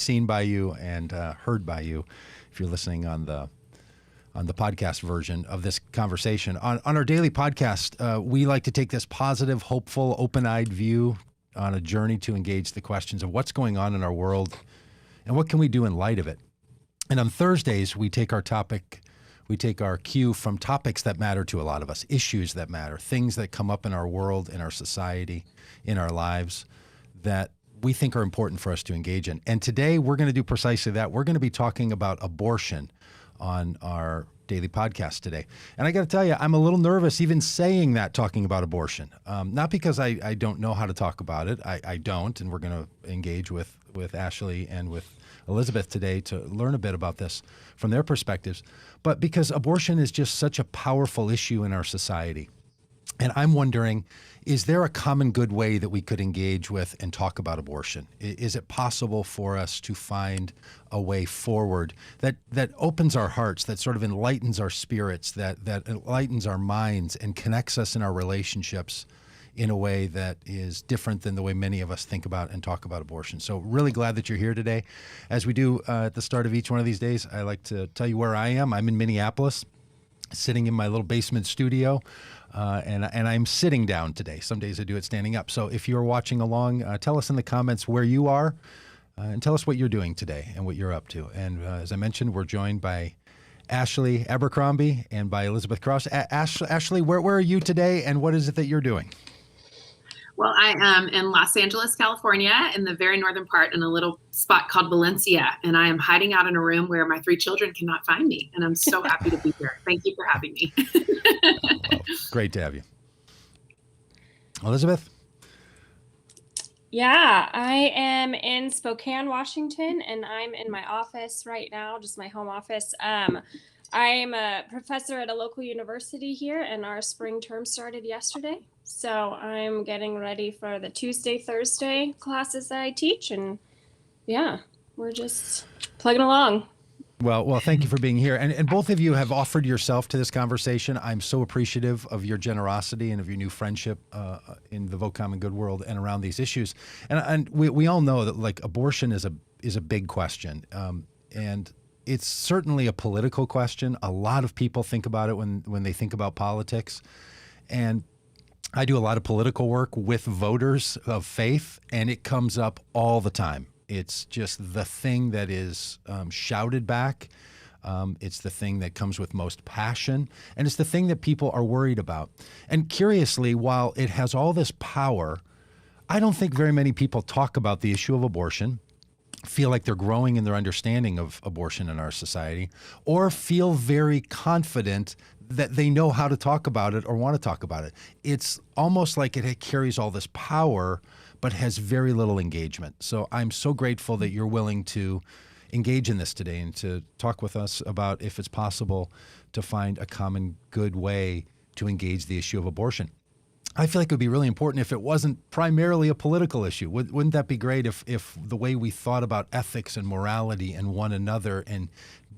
seen by you and heard by you if you're listening on the podcast version of this conversation. On our daily podcast, we like to take this positive, hopeful, open-eyed view on a journey to engage the questions of what's going on in our world and what can we do in light of it. And on Thursdays, we take our cue from topics that matter to a lot of us, issues that matter, things that come up in our world, in our society, in our lives that we think are important for us to engage in. And today we're going to do precisely that. We're going to be talking about abortion on our daily podcast today. And I got to tell you, I'm a little nervous even saying that, talking about abortion. Not because I don't know how to talk about it. I don't. And we're going to engage with Ashley and with Elisabeth today to learn a bit about this from their perspectives. But because abortion is just such a powerful issue in our society. And I'm wondering, is there a common good way that we could engage with and talk about abortion? Is it possible for us to find a way forward that opens our hearts, that sort of enlightens our spirits, that enlightens our minds and connects us in our relationships in a way that is different than the way many of us think about and talk about abortion? So really glad that you're here today. As we do at the start of each one of these days, I like to tell you where I am. I'm in Minneapolis, sitting in my little basement studio. And I'm sitting down today. Some days I do it standing up. So if you're watching along, tell us in the comments where you are and tell us what you're doing today and what you're up to. And as I mentioned, we're joined by Ashley Abercrombie and by Elisabeth Kraus. Ashley, where are you today and what is it that you're doing? Well, I am in Los Angeles, California, in the very northern part, in a little spot called Valencia. And I am hiding out in a room where my 3 children cannot find me. And I'm so happy to be here. Thank you for having me. Well, great to have you. Elisabeth? Yeah, I am in Spokane, Washington, and I'm in my office right now, just my home office. I'm a professor at a local university here, and our spring term started yesterday. So I'm getting ready for the Tuesday, Thursday classes that I teach. And yeah, we're just plugging along. Well, thank you for being here. And both of you have offered yourself to this conversation. I'm so appreciative of your generosity and of your new friendship in the Vote Common Good world and around these issues. And we all know that like abortion is a big question. And it's certainly a political question. A lot of people think about it when they think about politics. And I do a lot of political work with voters of faith, and it comes up all the time. It's just the thing that is shouted back. It's the thing that comes with most passion, and it's the thing that people are worried about. And curiously, while it has all this power, I don't think very many people talk about the issue of abortion, feel like they're growing in their understanding of abortion in our society, or feel very confident that they know how to talk about it or want to talk about it. It's almost like it carries all this power, but has very little engagement. So I'm so grateful that you're willing to engage in this today and to talk with us about if it's possible to find a common good way to engage the issue of abortion. I feel like it would be really important if it wasn't primarily a political issue. Wouldn't that be great if the way we thought about ethics and morality and one another and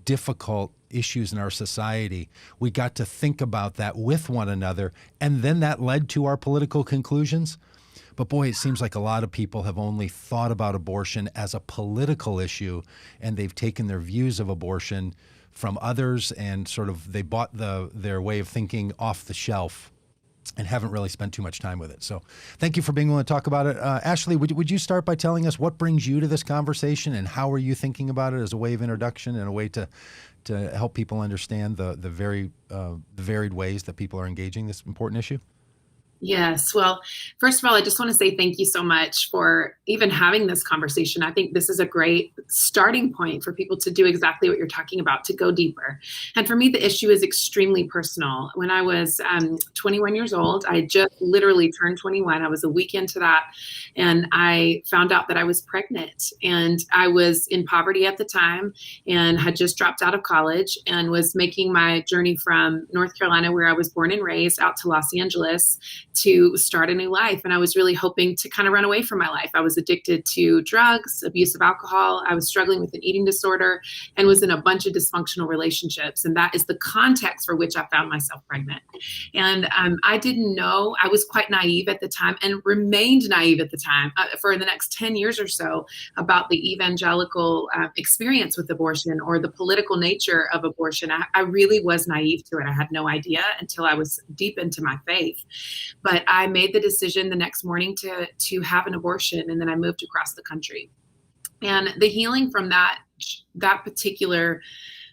difficult issues in our society, we got to think about that with one another, and then that led to our political conclusions? But boy, it seems like a lot of people have only thought about abortion as a political issue, and they've taken their views of abortion from others and sort of they bought their way of thinking off the shelf and haven't really spent too much time with it. So thank you for being willing to talk about it. Ashley, would you start by telling us what brings you to this conversation and how are you thinking about it as a way of introduction and a way to help people understand the varied ways that people are engaging this important issue? Yes. Well, first of all, I just want to say thank you so much for even having this conversation. I think this is a great starting point for people to do exactly what you're talking about, to go deeper. And for me, the issue is extremely personal. When I was 21 years old, I just literally turned 21. I was a week into that. And I found out that I was pregnant. And I was in poverty at the time and had just dropped out of college and was making my journey from North Carolina, where I was born and raised, out to Los Angeles. to start a new life. And I was really hoping to kind of run away from my life. I was addicted to drugs, abuse of alcohol. I was struggling with an eating disorder and was in a bunch of dysfunctional relationships. And that is the context for which I found myself pregnant. And I didn't know, I was quite naive at the time and remained naive at the time for the next 10 years or so about the evangelical experience with abortion or the political nature of abortion. I really was naive to it. I had no idea until I was deep into my faith. But I made the decision the next morning to have an abortion, and then I moved across the country. And the healing from that particular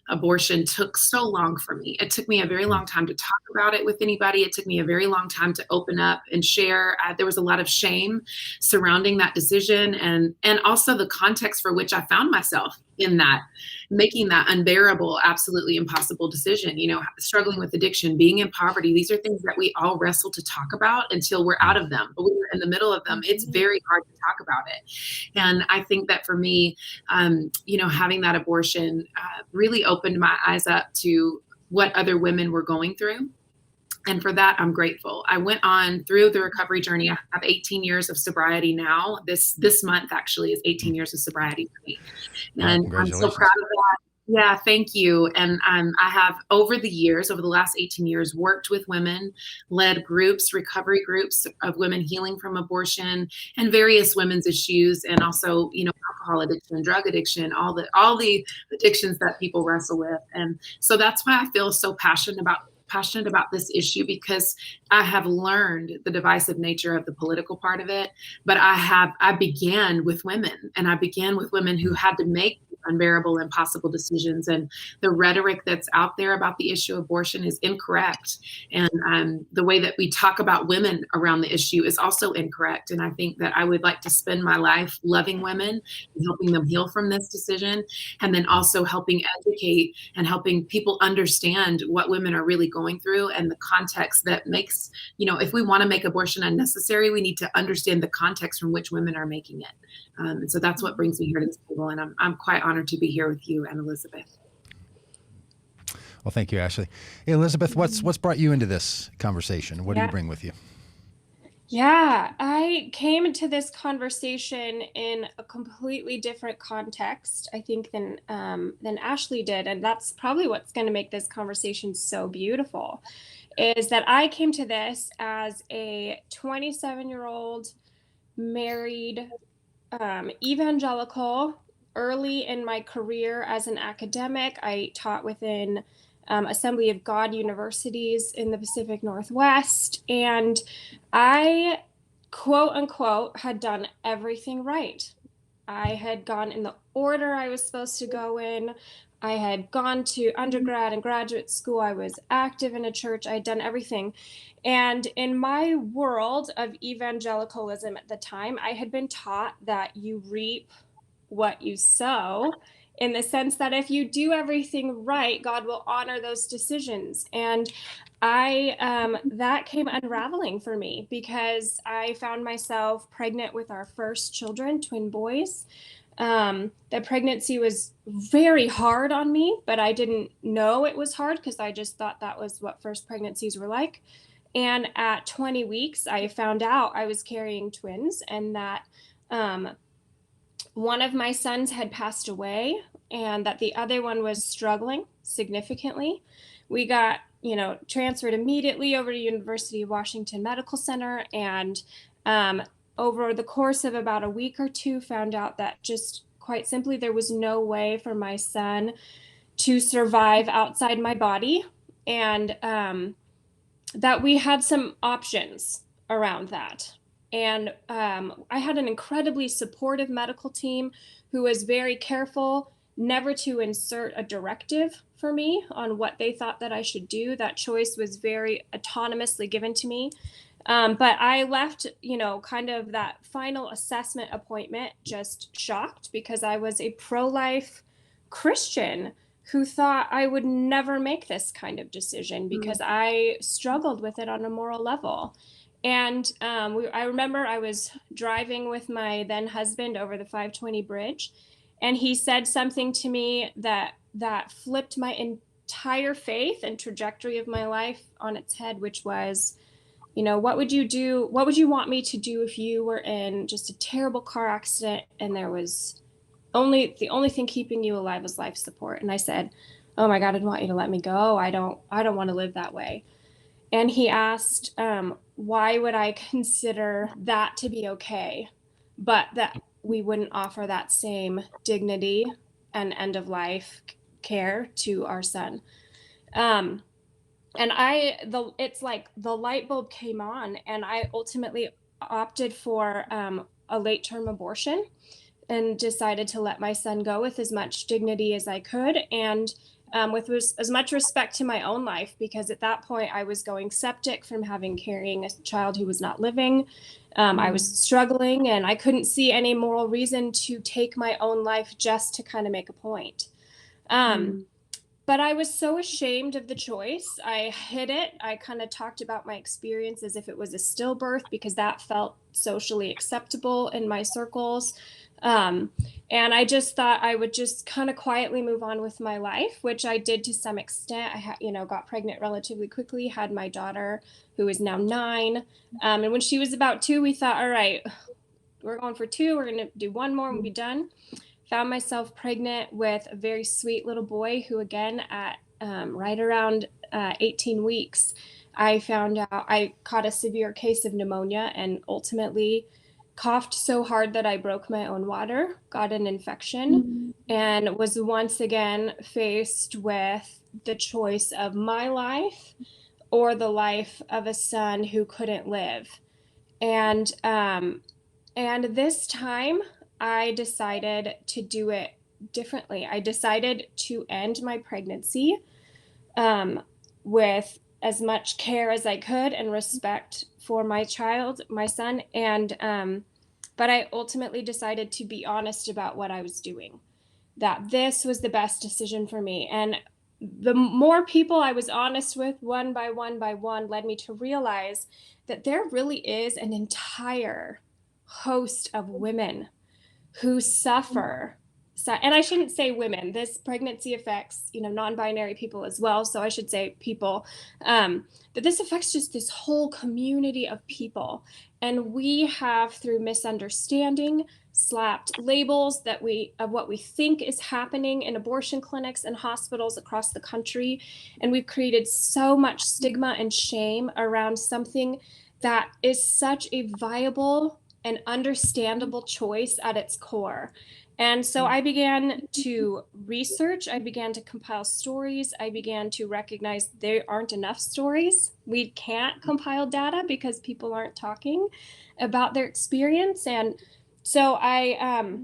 abortion took so long for me. It took me a very long time to talk about it with anybody. It took me a very long time to open up and share. There was a lot of shame surrounding that decision, and also the context for which I found myself in that, making that unbearable, absolutely impossible decision, struggling with addiction, being in poverty. These are things that we all wrestle to talk about until we're out of them. But when we're in the middle of them, it's very hard to talk about it. And I think that for me, having that abortion really opened my eyes up to what other women were going through. And for that, I'm grateful. I went on through the recovery journey. I have 18 years of sobriety now. This month actually is 18 years of sobriety for me. And I'm so proud of that. Yeah, thank you. And I have, over the last 18 years, worked with women, led groups, recovery groups of women healing from abortion and various women's issues, and also, alcohol addiction, drug addiction, all the addictions that people wrestle with. And so that's why I feel so passionate about this issue, because I have learned the divisive nature of the political part of it. But I began with women, and I began with women who had to make unbearable, impossible decisions. And the rhetoric that's out there about the issue of abortion is incorrect. And the way that we talk about women around the issue is also incorrect. And I think that I would like to spend my life loving women and helping them heal from this decision, and then also helping educate and helping people understand what women are really going through and the context that makes, if we want to make abortion unnecessary, we need to understand the context from which women are making it. And so that's what brings me here to this table. And I'm quite honored to be here with you and Elisabeth. Well, thank you, Ashley. Hey, Elisabeth, what's brought you into this conversation? What do you bring with you? Yeah, I came to this conversation in a completely different context, I think, than Ashley did, and that's probably what's going to make this conversation so beautiful. Is that I came to this as a 27-year-old married evangelical. Early in my career as an academic, I taught within Assembly of God universities in the Pacific Northwest, and I, quote unquote, had done everything right. I had gone in the order I was supposed to go in. I had gone to undergrad and graduate school. I was active in a church. I had done everything. And in my world of evangelicalism at the time, I had been taught that you reap what you sow, in the sense that if you do everything right, God will honor those decisions. And that came unraveling for me, because I found myself pregnant with our first children, twin boys. The pregnancy was very hard on me, but I didn't know it was hard because I just thought that was what first pregnancies were like. And at 20 weeks, I found out I was carrying twins, and that one of my sons had passed away and that the other one was struggling significantly. We got, transferred immediately over to University of Washington Medical Center, and over the course of about a week or two, found out that just quite simply there was no way for my son to survive outside my body, and that we had some options around that. And I had an incredibly supportive medical team who was very careful never to insert a directive for me on what they thought that I should do. That choice was very autonomously given to me. But I left, kind of that final assessment appointment just shocked, because I was a pro-life Christian who thought I would never make this kind of decision because I struggled with it on a moral level. And I remember I was driving with my then husband over the 520 bridge, and he said something to me that flipped my entire faith and trajectory of my life on its head, which was, You know, what would you do? What would you want me to do if you were in just a terrible car accident and there was the only thing keeping you alive was life support? And I said, oh my God, I'd want you to let me go. I don't want to live that way. And he asked, why would I consider that to be okay, but that we wouldn't offer that same dignity and end of life care to our son? And it's like the light bulb came on, and I ultimately opted for a late term abortion and decided to let my son go with as much dignity as I could, and with as much respect to my own life, because at that point I was going septic from carrying a child who was not living. I was struggling, and I couldn't see any moral reason to take my own life just to kind of make a point. But I was so ashamed of the choice. I hid it. I kind of talked about my experience as if it was a stillbirth, because that felt socially acceptable in my circles. And I just thought I would just kind of quietly move on with my life, which I did to some extent. I got pregnant relatively quickly, had my daughter, who is now 9. And when she was about 2, we thought, all right, we're going for 2. We're going to do 1 more and we'll be done. Found myself pregnant with a very sweet little boy who, again, at right around 18 weeks, I found out I caught a severe case of pneumonia and ultimately coughed so hard that I broke my own water, got an infection, and was once again faced with the choice of my life or the life of a son who couldn't live. And this time I decided to do it differently. I decided to end my pregnancy with as much care as I could and respect for my child, my son. But I ultimately decided to be honest about what I was doing, that this was the best decision for me. And the more people I was honest with, one by one, led me to realize that there really is an entire host of women who suffer. And I shouldn't say women. This pregnancy affects, non-binary people as well. So I should say people. That this affects just this whole community of people. And we have, through misunderstanding, slapped labels of what we think is happening in abortion clinics and hospitals across the country. And we've created so much stigma and shame around something that is such a viable and understandable choice at its core. And so I began to research, I began to compile stories, I began to recognize there aren't enough stories. We can't compile data because people aren't talking about their experience. And so I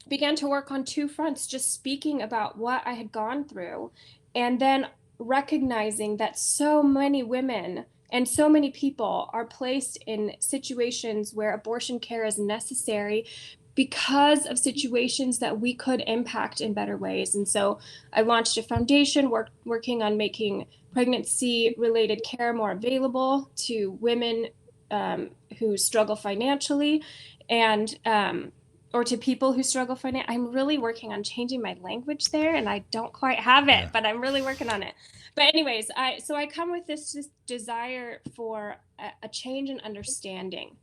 began to work on 2 fronts, just speaking about what I had gone through, and then recognizing that so many women and so many people are placed in situations where abortion care is necessary because of situations that we could impact in better ways. And so I launched a foundation working on making pregnancy-related care more available to women who struggle financially, and or to people who struggle financially. I'm really working on changing my language there, and I don't quite have it, but I'm really working on it. But anyways, I come with this desire for a change in understanding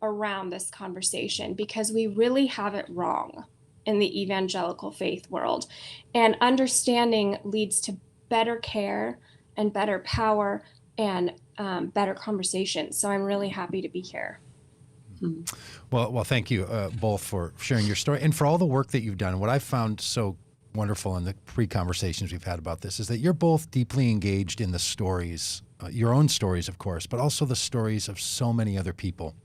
around this conversation, because we really have it wrong in the evangelical faith world. And understanding leads to better care and better power and better conversations. So I'm really happy to be here. Well, thank you both for sharing your story and for all the work that you've done. What I've found so wonderful in the pre-conversations we've had about this is that you're both deeply engaged in the stories, your own stories, of course, but also the stories of so many other people.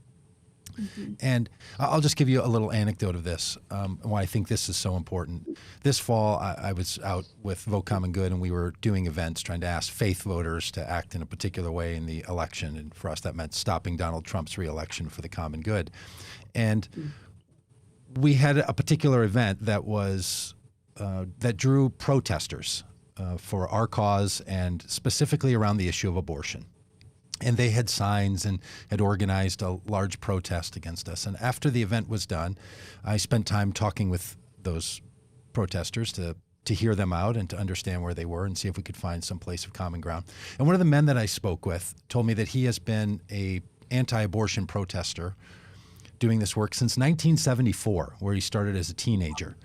Mm-hmm. And I'll just give you a little anecdote of this, why I think this is so important. This fall, I was out with Vote Common Good, and we were doing events trying to ask faith voters to act in a particular way in the election. And for us, that meant stopping Donald Trump's re-election for the common good. And we had a particular event that was that drew protesters for our cause, and specifically around the issue of abortion. And they had signs and had organized a large protest against us. And after the event was done, I spent time talking with those protesters to to hear them out and to understand where they were and see if we could find some place of common ground. And one of the men that I spoke with told me that he has been a anti-abortion protester doing this work since 1974, where he started as a teenager.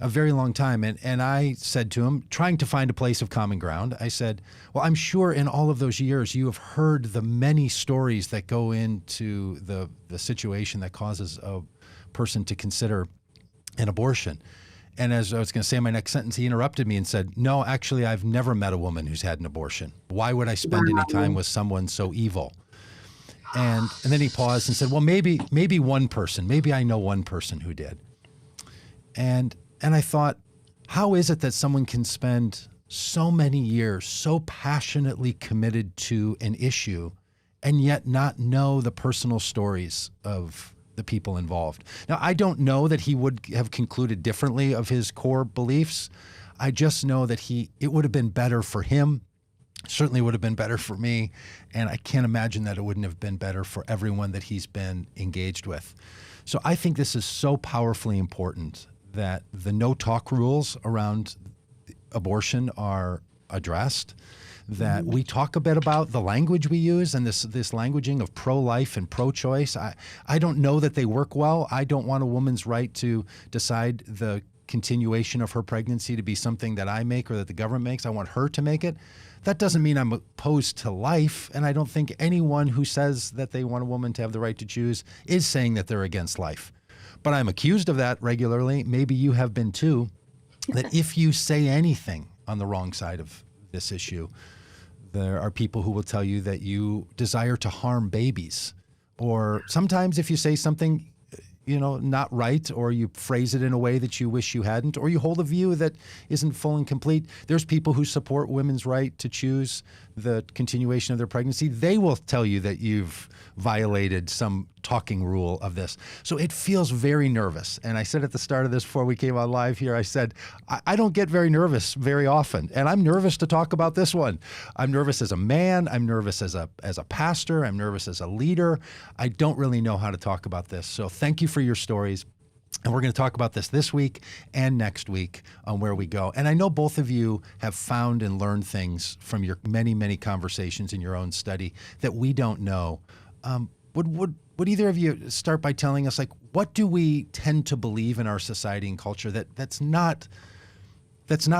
A very long time. And I said to him, trying to find a place of common ground, I said, well, I'm sure in all of those years you have heard the many stories that go into the situation that causes a person to consider an abortion. And as I was going to say in my next sentence, he interrupted me and said, no, actually, I've never met a woman who's had an abortion. Why would I spend any time with someone so evil? And then he paused and said, well, maybe one person, maybe I know one person who did. And I thought, how is it that someone can spend so many years so passionately committed to an issue and yet not know the personal stories of the people involved? Now, I don't know that he would have concluded differently of his core beliefs. I just know that it would have been better for him, certainly would have been better for me, and I can't imagine that it wouldn't have been better for everyone that he's been engaged with. So I think this is so powerfully important that the no-talk rules around abortion are addressed, that we talk a bit about the language we use and this languaging of pro-life and pro-choice. I don't know that they work well. I don't want a woman's right to decide the continuation of her pregnancy to be something that I make or that the government makes. I want her to make it. That doesn't mean I'm opposed to life, and I don't think anyone who says that they want a woman to have the right to choose is saying that they're against life. But I'm accused of that regularly. Maybe you have been too, that if you say anything on the wrong side of this issue, there are people who will tell you that you desire to harm babies. Or sometimes if you say something, not right, or you phrase it in a way that you wish you hadn't, or you hold a view that isn't full and complete. There's people who support women's right to choose the continuation of their pregnancy. They will tell you that you've violated some talking rule of this. So it feels very nervous. And I said at the start of this, before we came on live here, I said, I don't get very nervous very often. And I'm nervous to talk about this one. I'm nervous as a man. I'm nervous as a pastor. I'm nervous as a leader. I don't really know how to talk about this. So thank you for your stories. And we're going to talk about this week and next week on where we go. And I know both of you have found and learned things from your many, many conversations in your own study that we don't know. Would either of you start by telling us, what do we tend to believe in our society and culture that's not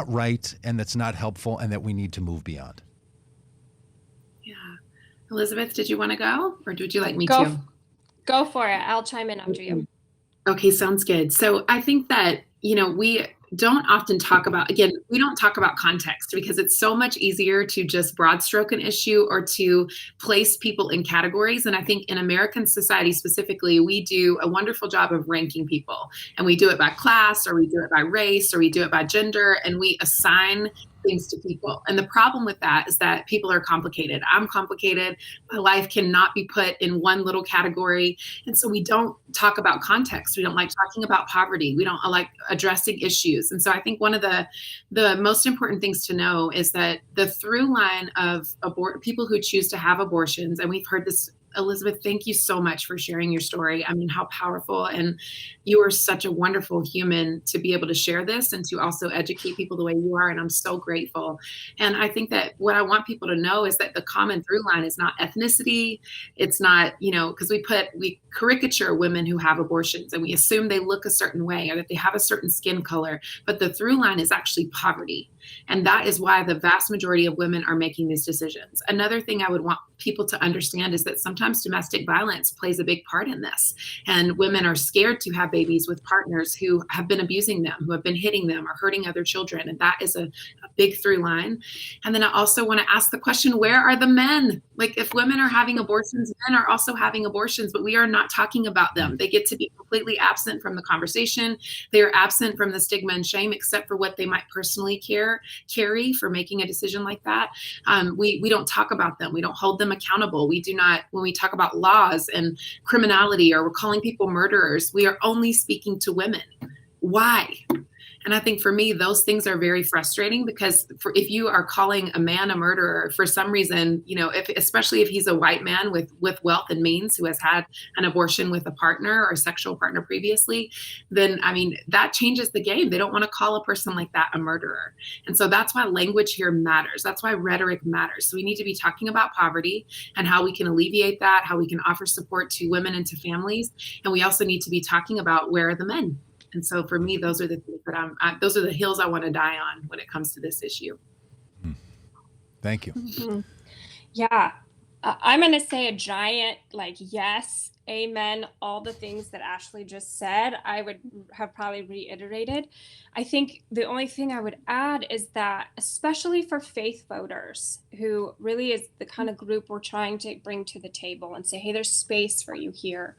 right and that's not helpful and that we need to move beyond? Yeah. Elisabeth, did you want to go, or would you like me to? Go for it. I'll chime in after you. Okay, sounds good. So I think that, we don't often talk about context, because it's so much easier to just broad stroke an issue or to place people in categories. And I think in American society specifically, we do a wonderful job of ranking people, and we do it by class, or we do it by race, or we do it by gender, and we assign things to people. And the problem with that is that people are complicated. I'm complicated. My life cannot be put in one little category. And so we don't talk about context. We don't like talking about poverty. We don't like addressing issues. And so I think one of the most important things to know is that the through line of people who choose to have abortions, and we've heard this. Elisabeth, thank you so much for sharing your story. I mean, how powerful, and you are such a wonderful human to be able to share this and to also educate people the way you are. And I'm so grateful. And I think that what I want people to know is that the common through line is not ethnicity. It's not, because we caricature women who have abortions and we assume they look a certain way or that they have a certain skin color, but the through line is actually poverty. And that is why the vast majority of women are making these decisions. Another thing I would want people to understand is that sometimes domestic violence plays a big part in this. And women are scared to have babies with partners who have been abusing them, who have been hitting them or hurting other children. And that is a big through line. And then I also want to ask the question, where are the men? If women are having abortions, men are also having abortions, but we are not talking about them. They get to be completely absent from the conversation. They are absent from the stigma and shame, except for what they might personally carry for making a decision like that. We don't talk about them. We don't hold them accountable. We do not, when we talk about laws and criminality or we're calling people murderers, we are only speaking to women. Why? And I think for me, those things are very frustrating, because if you are calling a man a murderer for some reason, especially if he's a white man with wealth and means who has had an abortion with a partner or a sexual partner previously, then that changes the game. They don't want to call a person like that a murderer. And so that's why language here matters. That's why rhetoric matters. So we need to be talking about poverty and how we can alleviate that, how we can offer support to women and to families. And we also need to be talking about where are the men. And so for me, those are the things that those are the hills I want to die on when it comes to this issue. Thank you. Mm-hmm. Yeah. I'm going to say a giant, yes, amen, all the things that Ashley just said, I would have probably reiterated. I think the only thing I would add is that, especially for faith voters, who really is the kind of group we're trying to bring to the table and say, hey, there's space for you here.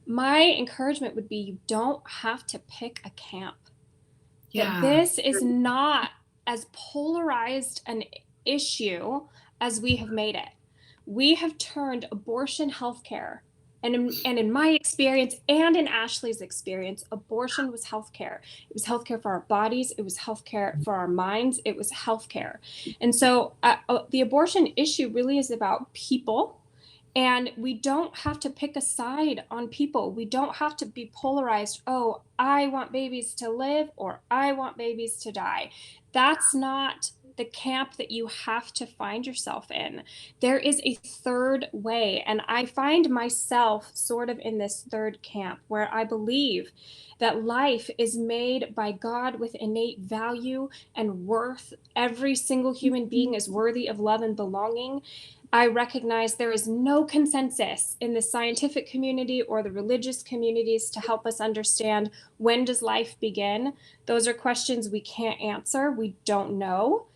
My encouragement would be, you don't have to pick a camp. Yeah. That this is not as polarized an issue as we have made it. We have turned abortion healthcare, and in my experience and in Ashley's experience, abortion was healthcare. It was healthcare for our bodies. It was healthcare for our minds. It was healthcare. And so the abortion issue really is about people. And we don't have to pick a side on people. We don't have to be polarized. Oh, I want babies to live, or I want babies to die. That's not the camp that you have to find yourself in. There is a third way. And I find myself sort of in this third camp, where I believe that life is made by God with innate value and worth. Every single human being is worthy of love and belonging. I recognize there is no consensus in the scientific community or the religious communities to help us understand, when does life begin? Those are questions we can't answer. We don't know.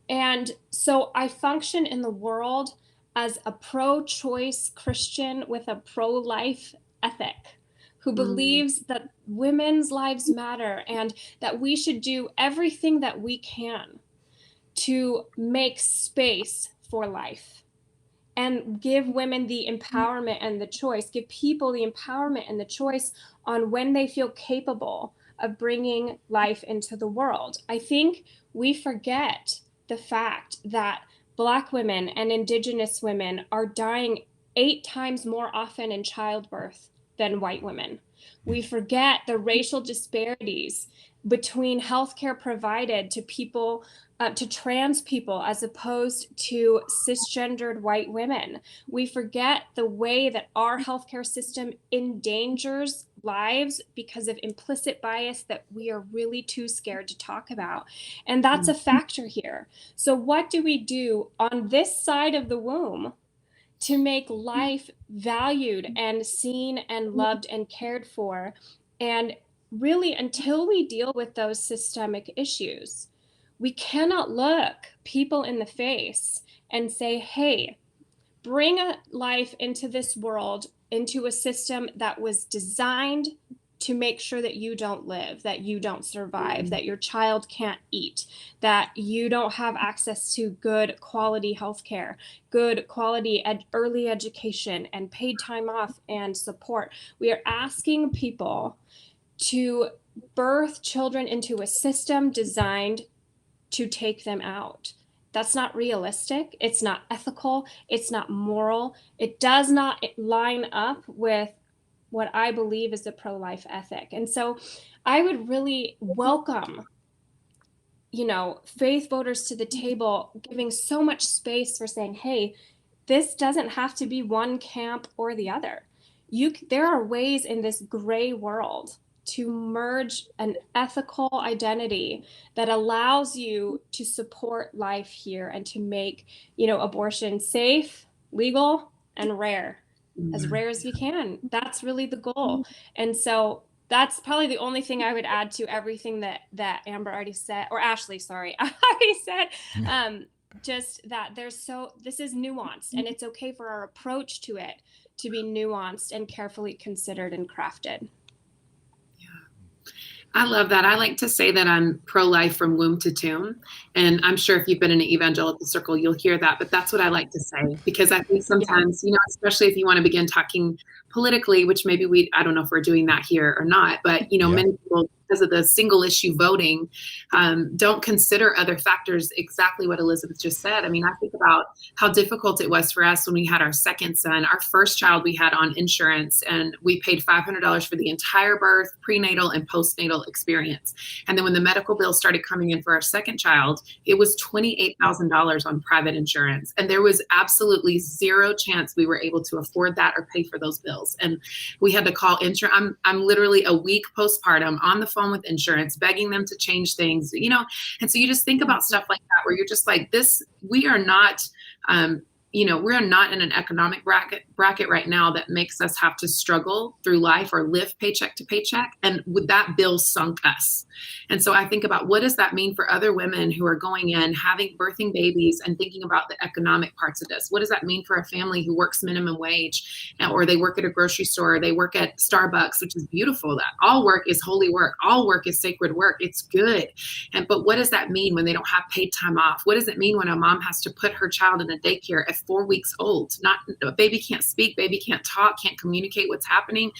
And so I function in the world as a pro-choice Christian with a pro-life ethic, who believes that women's lives matter and that we should do everything that we can to make space for life and give women the empowerment and the choice, give people the empowerment and the choice on when they feel capable of bringing life into the world. I think we forget the fact that Black women and Indigenous women are dying 8 times more often in childbirth than white women. We forget the racial disparities between healthcare provided to people, to trans people, as opposed to cisgendered white women. We forget the way that our healthcare system endangers lives because of implicit bias that we are really too scared to talk about. And that's a factor here. So what do we do on this side of the womb to make life valued and seen and loved and cared for? And really, until we deal with those systemic issues, we cannot look people in the face and say, hey, bring a life into this world, into a system that was designed to make sure that you don't live, that you don't survive, that your child can't eat, that you don't have access to good quality healthcare, good quality early education, and paid time off and support. We are asking people to birth children into a system designed to take them out. That's not realistic. It's not ethical. It's not moral. It does not line up with what I believe is a pro-life ethic. And so I would really welcome, faith voters to the table, giving so much space for saying, hey, this doesn't have to be one camp or the other. There are ways in this gray world to merge an ethical identity that allows you to support life here and to make, abortion safe, legal, and rare, as rare as we can. That's really the goal. And so that's probably the only thing I would add to everything that Amber already said, or Ashley, sorry, already said. Just that this is nuanced, and it's okay for our approach to it to be nuanced and carefully considered and crafted. I love that. I like to say that I'm pro-life from womb to tomb. And I'm sure if you've been in an evangelical circle, you'll hear that. But that's what I like to say, because I think sometimes, especially if you want to begin talking politically, which maybe I don't know if we're doing that here or not, but, Yeah. many people, because of the single issue voting, don't consider other factors, exactly what Elisabeth just said. I mean, I think about how difficult it was for us when we had our second son. Our first child we had on insurance, and we paid $500 for the entire birth, prenatal, and postnatal experience. And then when the medical bills started coming in for our second child, it was $28,000 on private insurance. And there was absolutely zero chance we were able to afford that or pay for those bills. And we had to call insurance. I'm literally a week postpartum on the phone with insurance, begging them to change things, and so you just think about stuff like that, where you're just like, we are not, we're not in an economic bracket right now that makes us have to struggle through life or live paycheck to paycheck. And with that bill sunk us. And so I think about, what does that mean for other women who are going in, birthing babies, and thinking about the economic parts of this? What does that mean for a family who works minimum wage, or they work at a grocery store, or they work at Starbucks, which is beautiful. That all work is holy work. All work is sacred work. It's good. But what does that mean when they don't have paid time off? What does it mean when a mom has to put her child in a daycare at 4 weeks old? A baby can't speak, baby can't talk, can't communicate what's happening.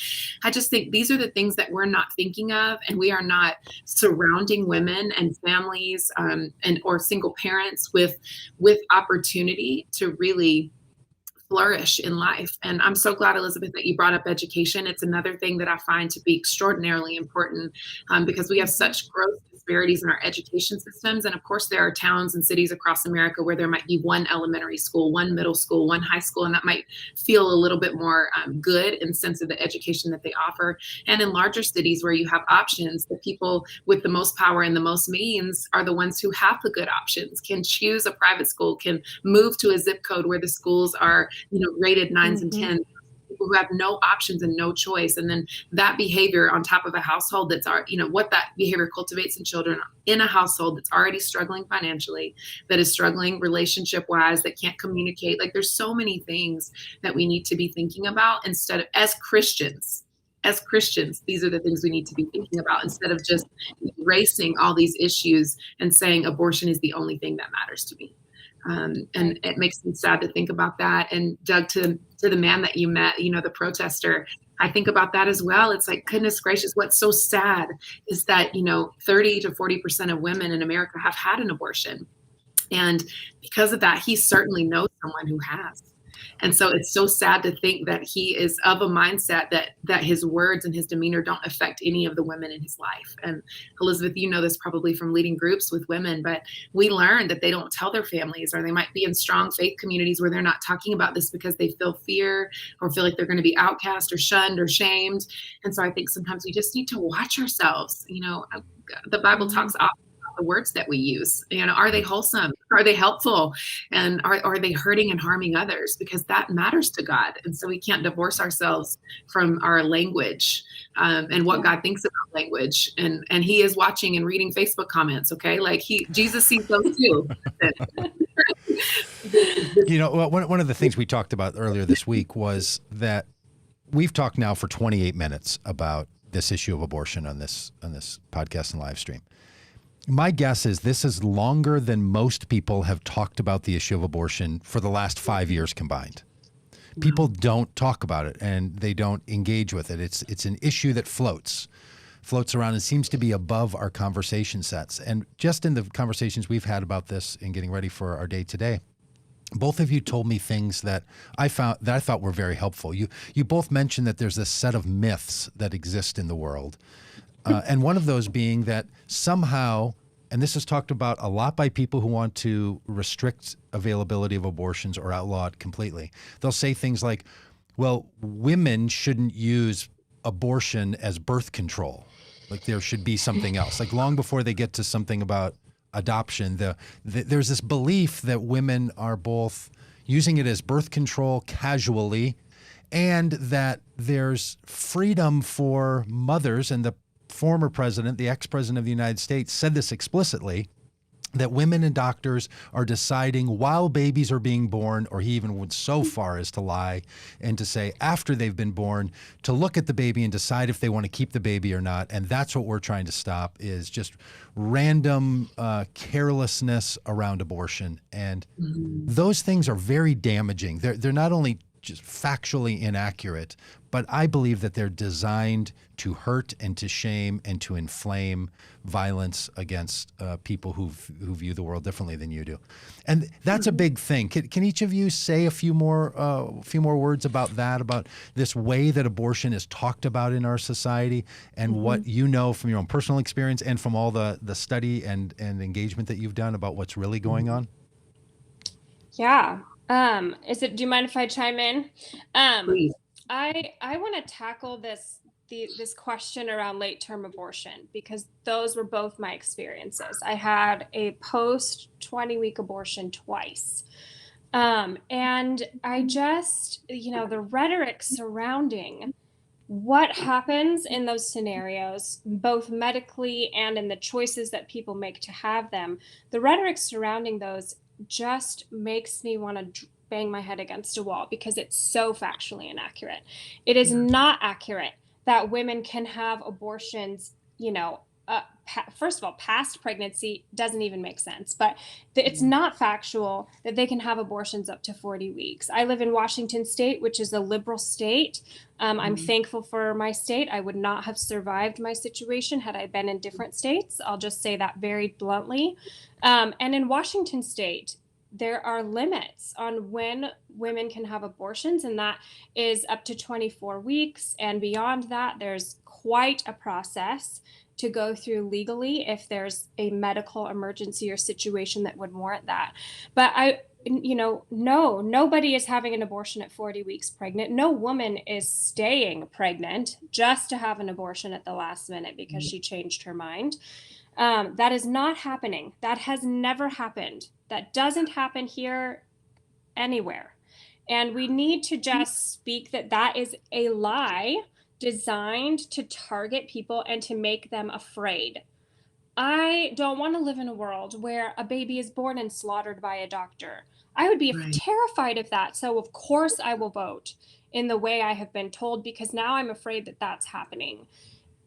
I just think these are the things that we're not thinking of, and we are not surrounding women and families or single parents with opportunity to really flourish in life. And I'm so glad, Elisabeth, that you brought up education. It's another thing that I find to be extraordinarily important, because we have such gross disparities in our education systems. And of course, there are towns and cities across America where there might be one elementary school, one middle school, one high school, and that might feel a little bit more good in the sense of the education that they offer. And in larger cities where you have options, the people with the most power and the most means are the ones who have the good options, can choose a private school, can move to a zip code where the schools are rated 9s and 10s, people who have no options and no choice. And then that behavior on top of a household that's what that behavior cultivates in children in a household that's already struggling financially, that is struggling relationship wise, that can't communicate. Like, there's so many things that we need to be thinking about instead of, as Christians, these are the things we need to be thinking about, instead of just erasing all these issues and saying abortion is the only thing that matters to me. And it makes me sad to think about that. And Doug, to the man that you met, the protester, I think about that as well. It's like, goodness gracious, what's so sad is that, 30 to 40% of women in America have had an abortion. And because of that, he certainly knows someone who has. And so it's so sad to think that he is of a mindset that his words and his demeanor don't affect any of the women in his life. And Elisabeth, this probably from leading groups with women, but we learn that they don't tell their families, or they might be in strong faith communities where they're not talking about this because they feel fear or feel like they're going to be outcast or shunned or shamed. And so I think sometimes we just need to watch ourselves. The Bible talks often the words that we use. Are they wholesome? Are they helpful? And are they hurting and harming others? Because that matters to God. And so we can't divorce ourselves from our language and what God thinks about language. And he is watching and reading Facebook comments. Okay. Like Jesus sees those too. One of the things we talked about earlier this week was that we've talked now for 28 minutes about this issue of abortion on this podcast and live stream. My guess is this is longer than most people have talked about the issue of abortion for the last 5 years combined. People don't talk about it, and they don't engage with it. It's an issue that floats around and seems to be above our conversation sets. And just in the conversations we've had about this in getting ready for our day today, both of you told me things that I thought were very helpful. You both mentioned that there's this set of myths that exist in the world. And one of those being that somehow, and this is talked about a lot by people who want to restrict availability of abortions or outlaw it completely. They'll say things like, well, women shouldn't use abortion as birth control. Like there should be something else. Like long before they get to something about adoption, there's this belief that women are both using it as birth control casually, and that there's freedom for mothers. And the former president, the ex-president of the United States, said this explicitly, that women and doctors are deciding while babies are being born, or he even went so far as to lie and to say after they've been born, to look at the baby and decide if they want to keep the baby or not. And that's what we're trying to stop, is just random carelessness around abortion. And those things are very damaging. They're not only just factually inaccurate, but I believe that they're designed to hurt and to shame and to inflame violence against people who view the world differently than you do, and that's a big thing. Can each of you say a few more words about that, about this way that abortion is talked about in our society, and what you know from your own personal experience and from all the study and engagement that you've done about what's really going on? Yeah. Do you mind if I chime in? Please. I want to tackle this question around late term abortion, because those were both my experiences. I had a post 20-week abortion twice. And I just, the rhetoric surrounding what happens in those scenarios, both medically and in the choices that people make to have them, the rhetoric surrounding those just makes me want to bang my head against a wall, because it's so factually inaccurate. It is not accurate that women can have abortions, first of all, past pregnancy doesn't even make sense, but it's not factual that they can have abortions up to 40 weeks. I live in Washington State, which is a liberal state. I'm thankful for my state. I would not have survived my situation had I been in different states. I'll just say that very bluntly. And in Washington State, there are limits on when women can have abortions, and that is up to 24 weeks. And beyond that, there's quite a process to go through legally if there's a medical emergency or situation that would warrant that. But no, nobody is having an abortion at 40 weeks pregnant. No woman is staying pregnant just to have an abortion at the last minute because she changed her mind. That is not happening. That has never happened. That doesn't happen here anywhere. And we need to just speak that is a lie designed to target people and to make them afraid. I don't want to live in a world where a baby is born and slaughtered by a doctor. I would be terrified of that. So of course I will vote in the way I have been told, because now I'm afraid that that's happening.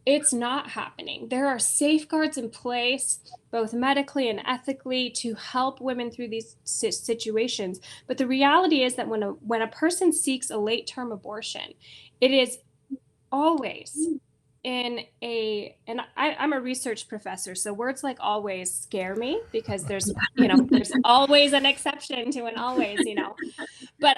It's not happening. There are safeguards in place, both medically and ethically, to help women through these situations. But the reality is that when a person seeks a late-term abortion, it is always I'm a research professor, so words like always scare me, because there's always an exception to an always, but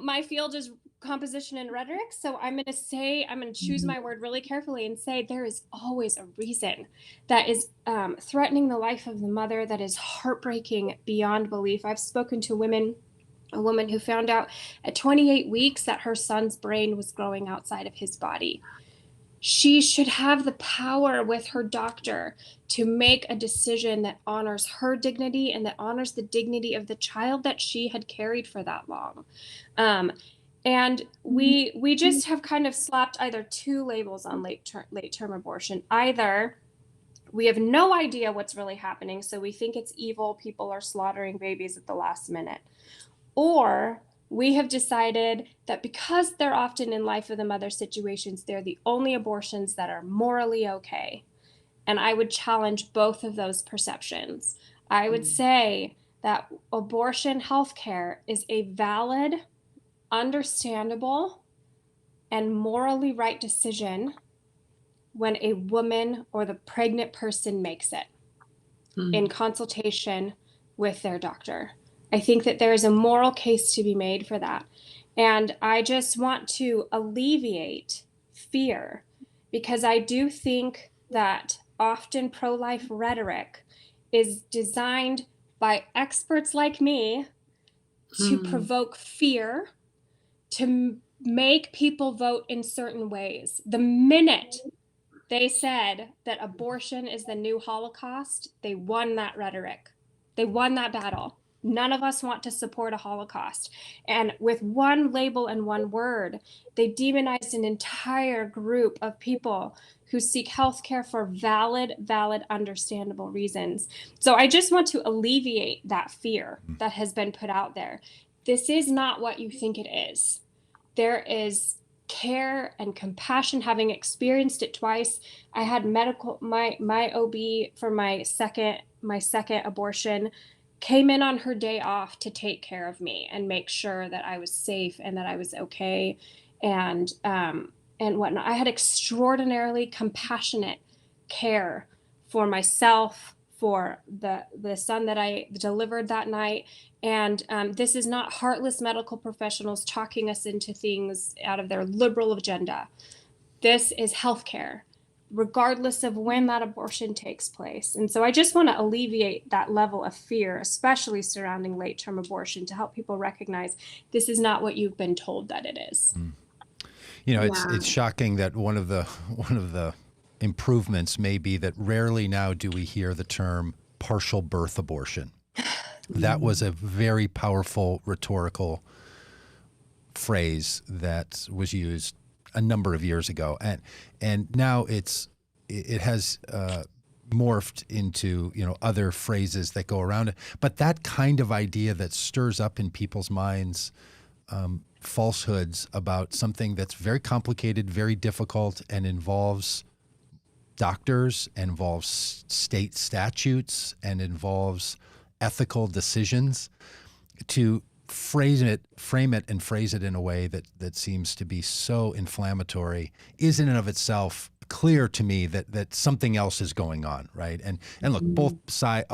my field is composition and rhetoric. So I'm going to choose my word really carefully and say there is always a reason that is threatening the life of the mother, that is heartbreaking beyond belief. I've spoken to a woman who found out at 28 weeks that her son's brain was growing outside of his body. She should have the power with her doctor to make a decision that honors her dignity and that honors the dignity of the child that she had carried for that long. And we just have kind of slapped either two labels on late-term abortion. Either we have no idea what's really happening, so we think it's evil, people are slaughtering babies at the last minute. Or we have decided that because they're often in life of the mother situations, they're the only abortions that are morally okay. And I would challenge both of those perceptions. I would say that abortion healthcare is a valid, understandable, and morally right decision when a woman or the pregnant person makes it in consultation with their doctor. I think that there is a moral case to be made for that. And I just want to alleviate fear, because I do think that often pro-life rhetoric is designed by experts like me to provoke fear, to make people vote in certain ways. The minute they said that abortion is the new Holocaust, they won that rhetoric. They won that battle. None of us want to support a Holocaust. And with one label and one word, they demonized an entire group of people who seek healthcare for valid, understandable reasons. So I just want to alleviate that fear that has been put out there. This is not what you think it is. There is care and compassion. Having experienced it twice, I had my OB for my second abortion came in on her day off to take care of me and make sure that I was safe and that I was okay, and whatnot. I had extraordinarily compassionate care for myself, for the son that I delivered that night. And this is not heartless medical professionals talking us into things out of their liberal agenda. This is healthcare, regardless of when that abortion takes place. And so I just want to alleviate that level of fear, especially surrounding late-term abortion, to help people recognize this is not what you've been told that it is. You know, it's shocking that one of the improvements may be that rarely now do we hear the term partial birth abortion. That was a very powerful rhetorical phrase that was used a number of years ago, and now it has morphed into, you know, other phrases that go around it. But that kind of idea that stirs up in people's minds falsehoods about something that's very complicated, very difficult, and involves doctors, involves state statutes, and involves ethical decisions, to frame it and phrase it in a way that seems to be so inflammatory is in and of itself clear to me that something else is going on, right? And look,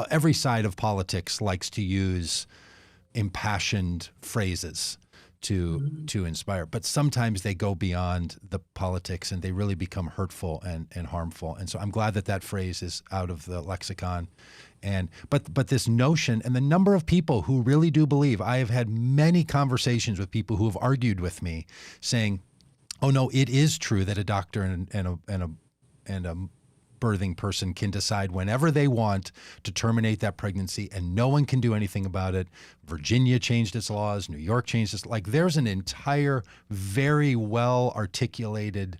every side of politics likes to use impassioned phrases to inspire, but sometimes they go beyond the politics and they really become hurtful and harmful. And so I'm glad that phrase is out of the lexicon. But this notion, and the number of people who really do believe, I have had many conversations with people who have argued with me saying, oh no, it is true that a doctor and a birthing person can decide whenever they want to terminate that pregnancy, and no one can do anything about it. Virginia changed its laws. New York changed its, like, there's an entire very well articulated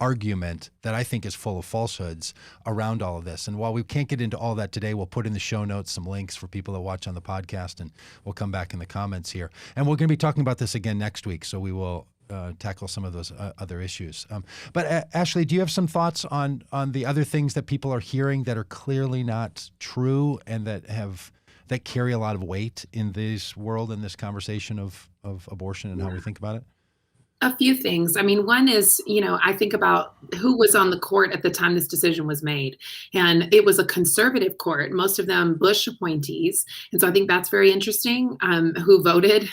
argument that I think is full of falsehoods around all of this. And while we can't get into all that today, we'll put in the show notes some links for people that watch on the podcast, and we'll come back in the comments here. And we're going to be talking about this again next week, so we will tackle some of those other issues. But Ashley, do you have some thoughts on the other things that people are hearing that are clearly not true and that carry a lot of weight in this world, in this conversation of abortion and how we think about it? A few things. I mean, one is, I think about who was on the court at the time this decision was made. And it was a conservative court, most of them Bush appointees. And so I think that's very interesting, who voted,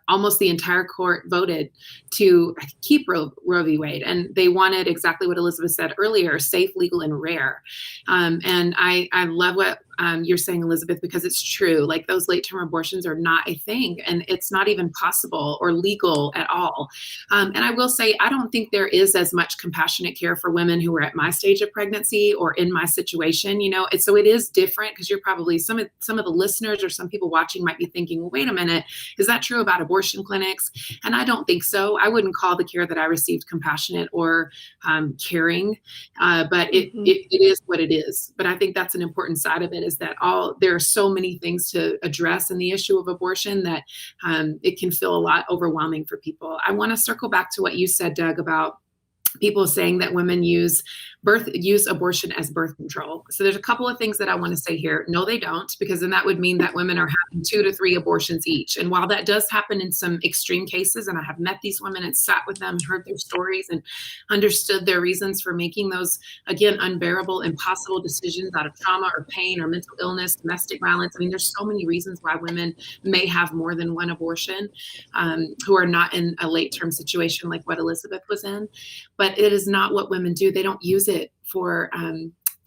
almost the entire court voted to keep Roe v. Wade. And they wanted exactly what Elisabeth said earlier, safe, legal, and rare. And I love what you're saying, Elisabeth, because it's true. Like, those late-term abortions are not a thing, and it's not even possible or legal at all. And I will say, I don't think there is as much compassionate care for women who are at my stage of pregnancy or in my situation, so it is different, because you're probably, some of the listeners or some people watching might be thinking, well, wait a minute, is that true about abortion clinics? And I don't think so. I wouldn't call the care that I received compassionate or caring, but it is what it is. But I think that's an important side of it, is that there are so many things to address in the issue of abortion that it can feel a lot overwhelming for people. I want to circle back to what you said, Doug, about people saying that women use abortion as birth control. So there's a couple of things that I want to say here. No, they don't, because then that would mean that women are having 2 to 3 abortions each. And while that does happen in some extreme cases, and I have met these women and sat with them and heard their stories and understood their reasons for making those, again, unbearable, impossible decisions out of trauma or pain or mental illness, domestic violence. I mean, there's so many reasons why women may have more than one abortion, who are not in a late-term situation like what Elisabeth was in. But it is not what women do. They don't use it for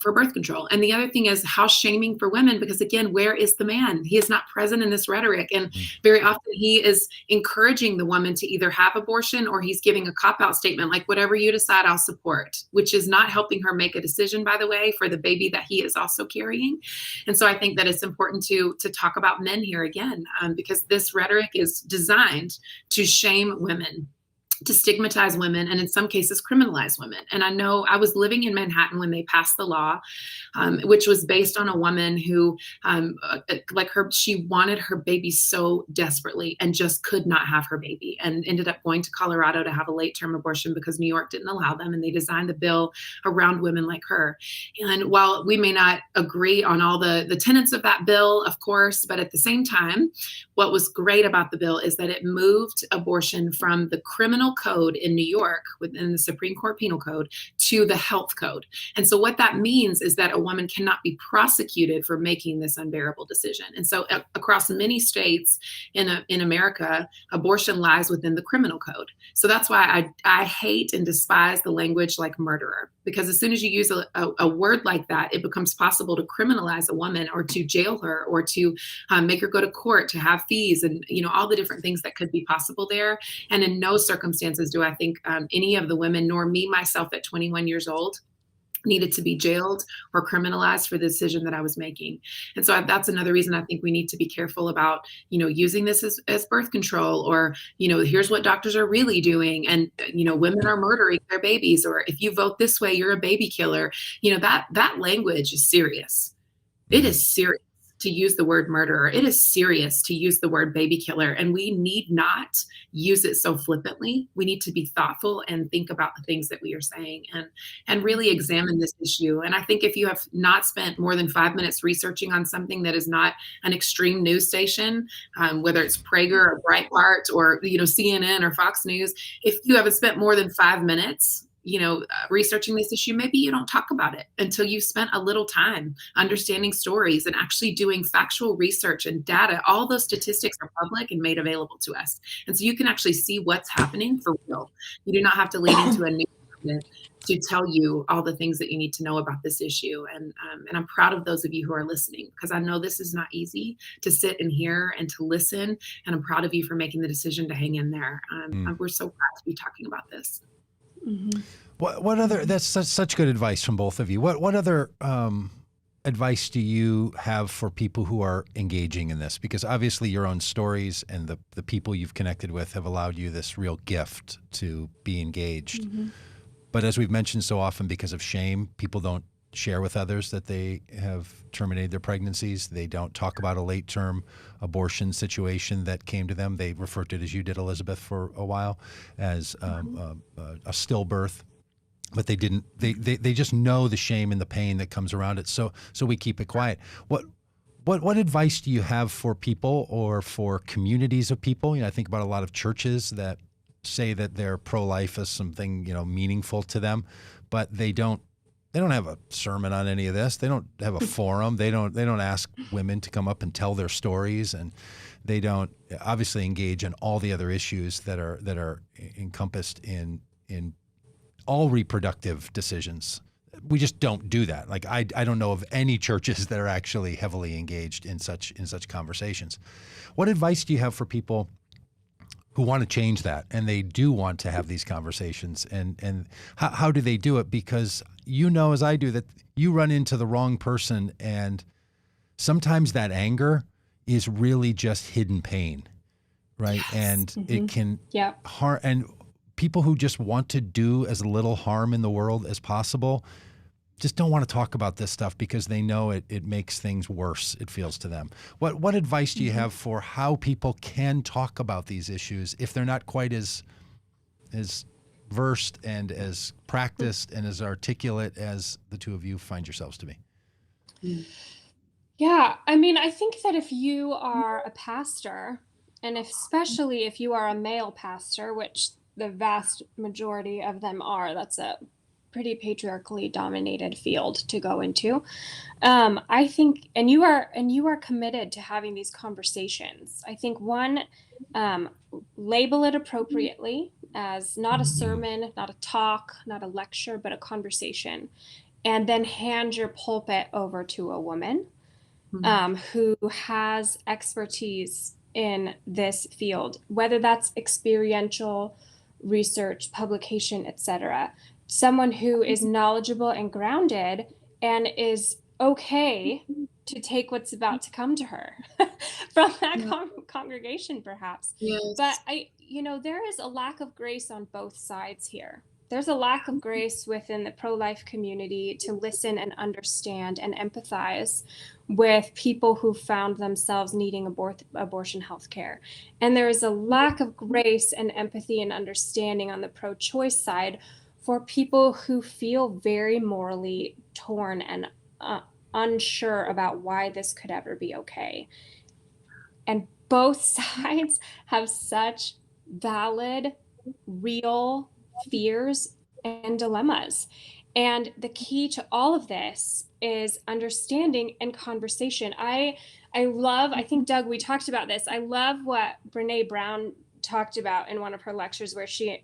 birth control. And the other thing is how shaming for women, because again, where is the man? He is not present in this rhetoric. And very often he is encouraging the woman to either have abortion, or he's giving a cop-out statement like, whatever you decide, I'll support, which is not helping her make a decision, by the way, for the baby that he is also carrying. And so I think that it's important to talk about men here again, because this rhetoric is designed to shame women, to stigmatize women and in some cases criminalize women. And I know I was living in Manhattan when they passed the law, which was based on a woman who, she wanted her baby so desperately and just could not have her baby, and ended up going to Colorado to have a late term abortion because New York didn't allow them. And they designed the bill around women like her. And while we may not agree on all the tenets of that bill, of course, but at the same time, what was great about the bill is that it moved abortion from the criminal code in New York within the Supreme Court Penal Code to the health code. And so what that means is that a woman cannot be prosecuted for making this unbearable decision. And so across many states in America, abortion lies within the criminal code. So that's why I hate and despise the language like murderer, because as soon as you use a word like that, it becomes possible to criminalize a woman or to jail her or to make her go to court to have fees and, all the different things that could be possible there. And in no circumstances do I think any of the women, nor me myself at 21 years old, needed to be jailed or criminalized for the decision that I was making. And so that's another reason I think we need to be careful about, using this as birth control, or, here's what doctors are really doing. And, women are murdering their babies, or if you vote this way, you're a baby killer. That language is serious. It is serious to use the word murderer. It is serious to use the word baby killer. And we need not use it so flippantly. We need to be thoughtful and think about the things that we are saying and really examine this issue. And I think if you have not spent more than 5 minutes researching on something that is not an extreme news station, whether it's Prager or Breitbart or, CNN or Fox News, if you haven't spent more than 5 minutes researching this issue, maybe you don't talk about it until you've spent a little time understanding stories and actually doing factual research and data. All those statistics are public and made available to us. And so you can actually see what's happening for real. You do not have to lean into a news outlet to tell you all the things that you need to know about this issue. And I'm proud of those of you who are listening, because I know this is not easy to sit and hear and to listen. And I'm proud of you for making the decision to hang in there. We're so proud to be talking about this. Mm-hmm. What other? That's such good advice from both of you. What other advice do you have for people who are engaging in this? Because obviously your own stories and the people you've connected with have allowed you this real gift to be engaged. Mm-hmm. But as we've mentioned so often, because of shame, people don't share with others that they have terminated their pregnancies. They don't talk about a late-term abortion situation that came to them. They refer to it, as you did, Elisabeth, for a while, as a stillbirth. But they didn't. They just know the shame and the pain that comes around it. So we keep it quiet. What advice do you have for people or for communities of people? I think about a lot of churches that say that they're pro-life as something meaningful to them, but they don't have a sermon on any of this. They don't have a forum. They don't ask women to come up and tell their stories, and they don't obviously engage in all the other issues that are encompassed in all reproductive decisions. We just don't do that. Like I don't know of any churches that are actually heavily engaged in such conversations. What advice do you have for people who want to change that, and they do want to have these conversations, and how do they do it? Because as I do, that you run into the wrong person, and sometimes that anger is really just hidden pain, right? Yes. And mm-hmm. It can harm, and people who just want to do as little harm in the world as possible just don't want to talk about this stuff because they know it makes things worse, it feels to them. What advice do you have for how people can talk about these issues if they're not quite as versed and as practiced and as articulate as the two of you find yourselves to be? Yeah, I think that if you are a pastor, and especially if you are a male pastor, which the vast majority of them are, that's a pretty patriarchally dominated field to go into. I think, and you are committed to having these conversations. I think label it appropriately as not a sermon, not a talk, not a lecture, but a conversation, and then hand your pulpit over to a woman who has expertise in this field, whether that's experiential research, publication, etc. Someone who is knowledgeable and grounded and is okay to take what's about to come to her from that congregation, perhaps. Yes. But there is a lack of grace on both sides here. There's a lack of grace within the pro-life community to listen and understand and empathize with people who found themselves needing abortion health care. And there is a lack of grace and empathy and understanding on the pro-choice side for people who feel very morally torn and unsure about why this could ever be okay. And both sides have such valid, real fears and dilemmas. And the key to all of this is understanding and conversation. I think, Doug, we talked about this. I love what Brene Brown talked about in one of her lectures, where she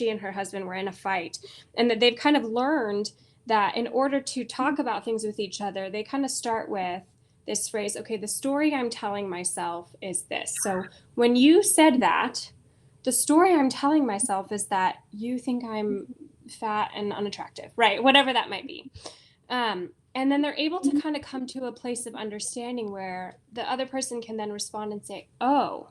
and her husband were in a fight, and that they've kind of learned that in order to talk about things with each other, they kind of start with this phrase, okay, the story I'm telling myself is this. So when you said that, the story I'm telling myself is that you think I'm fat and unattractive, right? Whatever that might be. And then they're able to kind of come to a place of understanding where the other person can then respond and say, oh,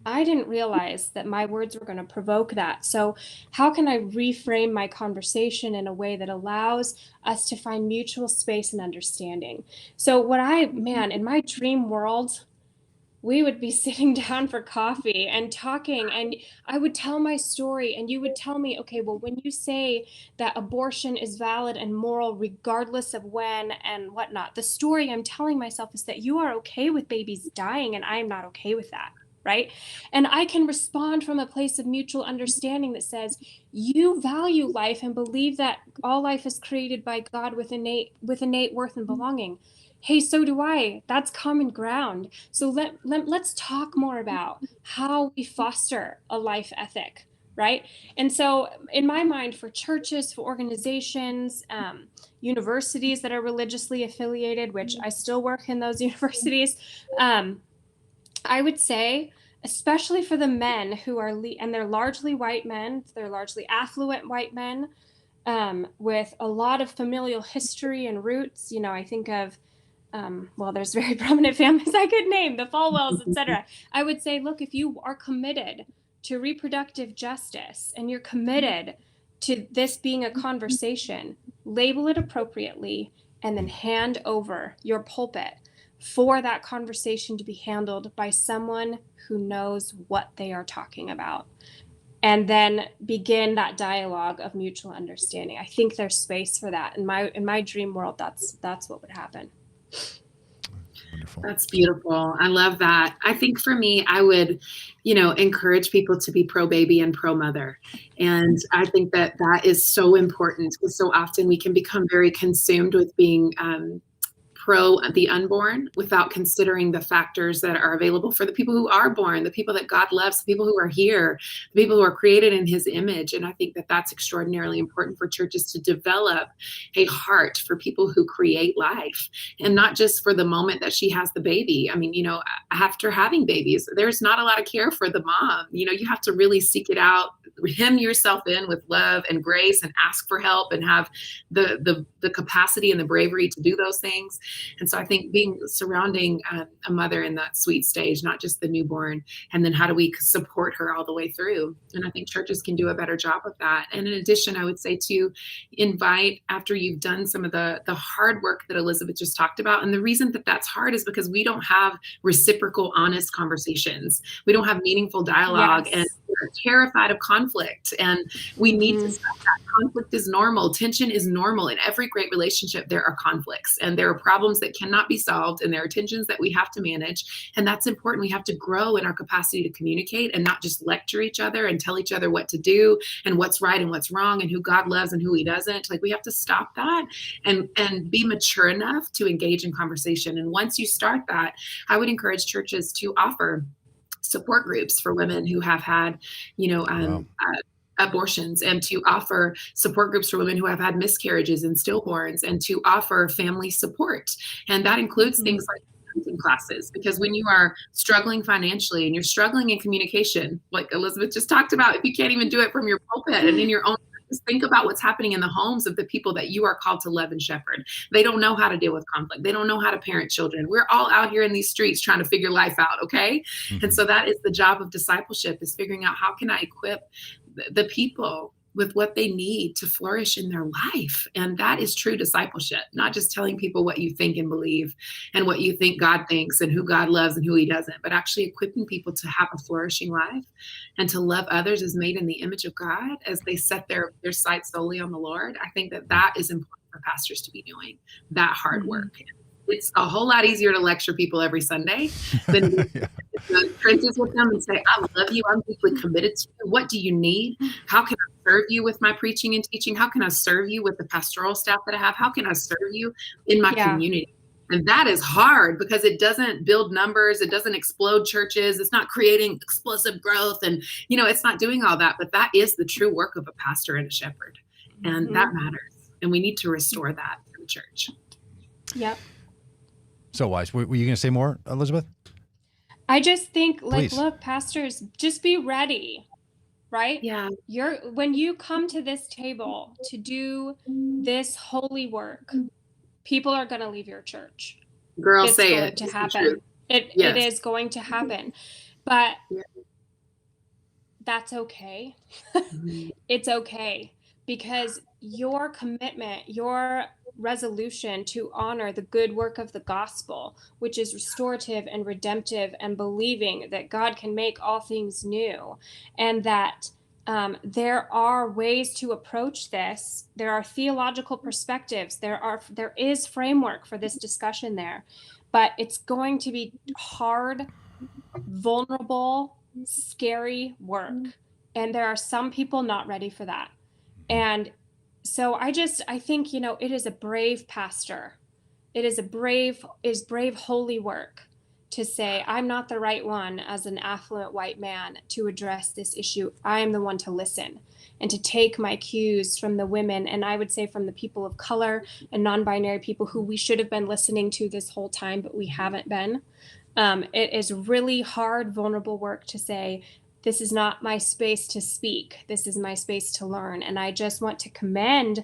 I didn't realize that my words were going to provoke that. So how can I reframe my conversation in a way that allows us to find mutual space and understanding? So in my dream world, we would be sitting down for coffee and talking, and I would tell my story, and you would tell me, okay, well, when you say that abortion is valid and moral regardless of when and whatnot, the story I'm telling myself is that you are okay with babies dying, and I am not okay with that. Right? And I can respond from a place of mutual understanding that says, you value life and believe that all life is created by God with innate worth and belonging. Hey, so do I. That's common ground. So let's talk more about how we foster a life ethic, right? And so in my mind, for churches, for organizations, universities that are religiously affiliated, which I still work in those universities, I would say, especially for the men who are, and they're largely white men, they're largely affluent white men with a lot of familial history and roots. I think of, there's very prominent families I could name, the Falwells, etc. I would say, look, if you are committed to reproductive justice and you're committed to this being a conversation, label it appropriately and then hand over your pulpit for that conversation to be handled by someone who knows what they are talking about, and then begin that dialogue of mutual understanding. I think there's space for that. In my dream world, that's what would happen. Wonderful. That's beautiful. I love that. I think for me, I would, encourage people to be pro-baby and pro-mother. And I think that is so important, because so often we can become very consumed with being pro the unborn without considering the factors that are available for the people who are born, the people that God loves, the people who are here, the people who are created in his image. And I think that that's extraordinarily important for churches to develop a heart for people who create life, and not just for the moment that she has the baby. I mean, after having babies, there's not a lot of care for the mom. You have to really seek it out, hem yourself in with love and grace, and ask for help, and have the capacity and the bravery to do those things. And so I think surrounding a mother in that sweet stage, not just the newborn, and then how do we support her all the way through? And I think churches can do a better job of that. And in addition, I would say to invite, after you've done some of the hard work that Elisabeth just talked about. And the reason that that's hard is because we don't have reciprocal, honest conversations. We don't have meaningful dialogue. Yes. And we're terrified of conflict. And we need to stop that. Conflict is normal. Tension is normal. In every great relationship, there are conflicts, and there are problems that cannot be solved, and there are tensions that we have to manage. And that's important. We have to grow in our capacity to communicate, and not just lecture each other and tell each other what to do and what's right and what's wrong and who God loves and who he doesn't. Like, we have to stop that and be mature enough to engage in conversation. And once you start that, I would encourage churches to offer support groups for women who have had, abortions, and to offer support groups for women who have had miscarriages and stillborns, and to offer family support. And that includes things like parenting classes, because when you are struggling financially and you're struggling in communication, like Elisabeth just talked about, if you can't even do it from your pulpit and in your own Just think about what's happening in the homes of the people that you are called to love and shepherd. They don't know how to deal with conflict. They don't know how to parent children. We're all out here in these streets trying to figure life out, okay? And so that is the job of discipleship, is figuring out how can I equip the people with what they need to flourish in their life. And that is true discipleship, not just telling people what you think and believe and what you think God thinks and who God loves and who he doesn't, but actually equipping people to have a flourishing life and to love others as made in the image of God as they set their sights solely on the Lord. I think that is important for pastors to be doing, that hard work. It's a whole lot easier to lecture people every Sunday than to the trenches with them and say, I love you. I'm deeply committed to you. What do you need? How can I serve you with my preaching and teaching? How can I serve you with the pastoral staff that I have? How can I serve you in my community? And that is hard because it doesn't build numbers. It doesn't explode churches. It's not creating explosive growth. And, it's not doing all that. But that is the true work of a pastor and a shepherd. And that matters. And we need to restore that in the church. Yep. So wise. Were you going to say more, Elisabeth? I just think, Please. Look, pastors, just be ready, right? Yeah. When you come to this table to do this holy work, people are going to leave your church. Girl, it's say going it. to It's happen. It is going to happen. But that's okay. It's okay, because your commitment, your resolution to honor the good work of the gospel, which is restorative and redemptive and believing that God can make all things new, and that there are ways to approach this. There are theological perspectives. There is framework for this discussion there, but it's going to be hard, vulnerable, scary work. And there are some people not ready for that. And so I think, it is a brave pastor. It is brave holy work to say, I'm not the right one as an affluent white man to address this issue. I am the one to listen and to take my cues from the women, and I would say from the people of color and non-binary people who we should have been listening to this whole time, but we haven't been. It is really hard, vulnerable work to say, this is not my space to speak. This is my space to learn. And I just want to commend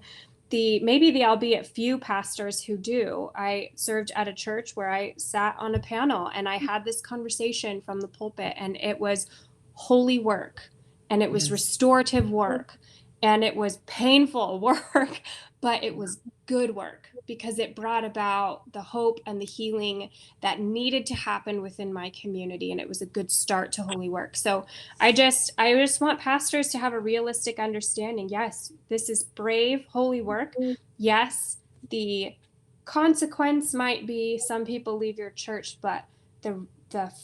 maybe the albeit few pastors who do. I served at a church where I sat on a panel and I had this conversation from the pulpit, and it was holy work, and it was restorative work, and it was painful work, but it was good work because it brought about the hope and the healing that needed to happen within my community. And it was a good start to holy work. So I just want pastors to have a realistic understanding. Yes, this is brave, holy work. Yes, the consequence might be some people leave your church, but the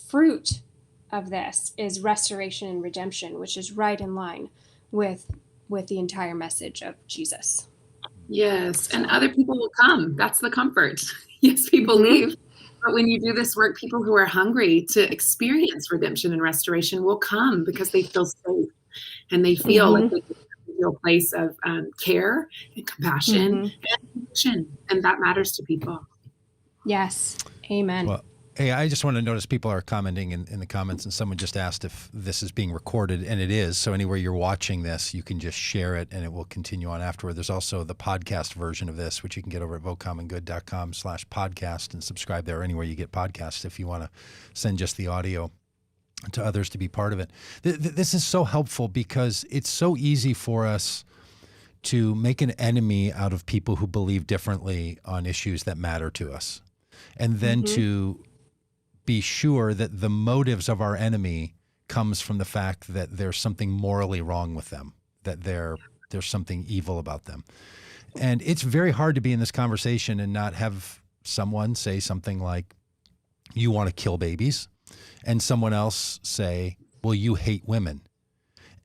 fruit of this is restoration and redemption, which is right in line with the entire message of Jesus. Yes, and other people will come. That's the comfort. Yes, people leave. But when you do this work, people who are hungry to experience redemption and restoration will come because they feel safe and they feel like they can feel a place of care and compassion and connection. And that matters to people. Yes. Amen. Well, hey, I just want to notice people are commenting in the comments, and someone just asked if this is being recorded, and it is. So anywhere you're watching this, you can just share it, and it will continue on afterward. There's also the podcast version of this, which you can get over at vocommongood.com/podcast and subscribe there anywhere you get podcasts if you want to send just the audio to others to be part of it. This is so helpful because it's so easy for us to make an enemy out of people who believe differently on issues that matter to us, and then to be sure that the motives of our enemy comes from the fact that there's something morally wrong with them, that there's something evil about them. And it's very hard to be in this conversation and not have someone say something like, you want to kill babies, and someone else say, well, you hate women.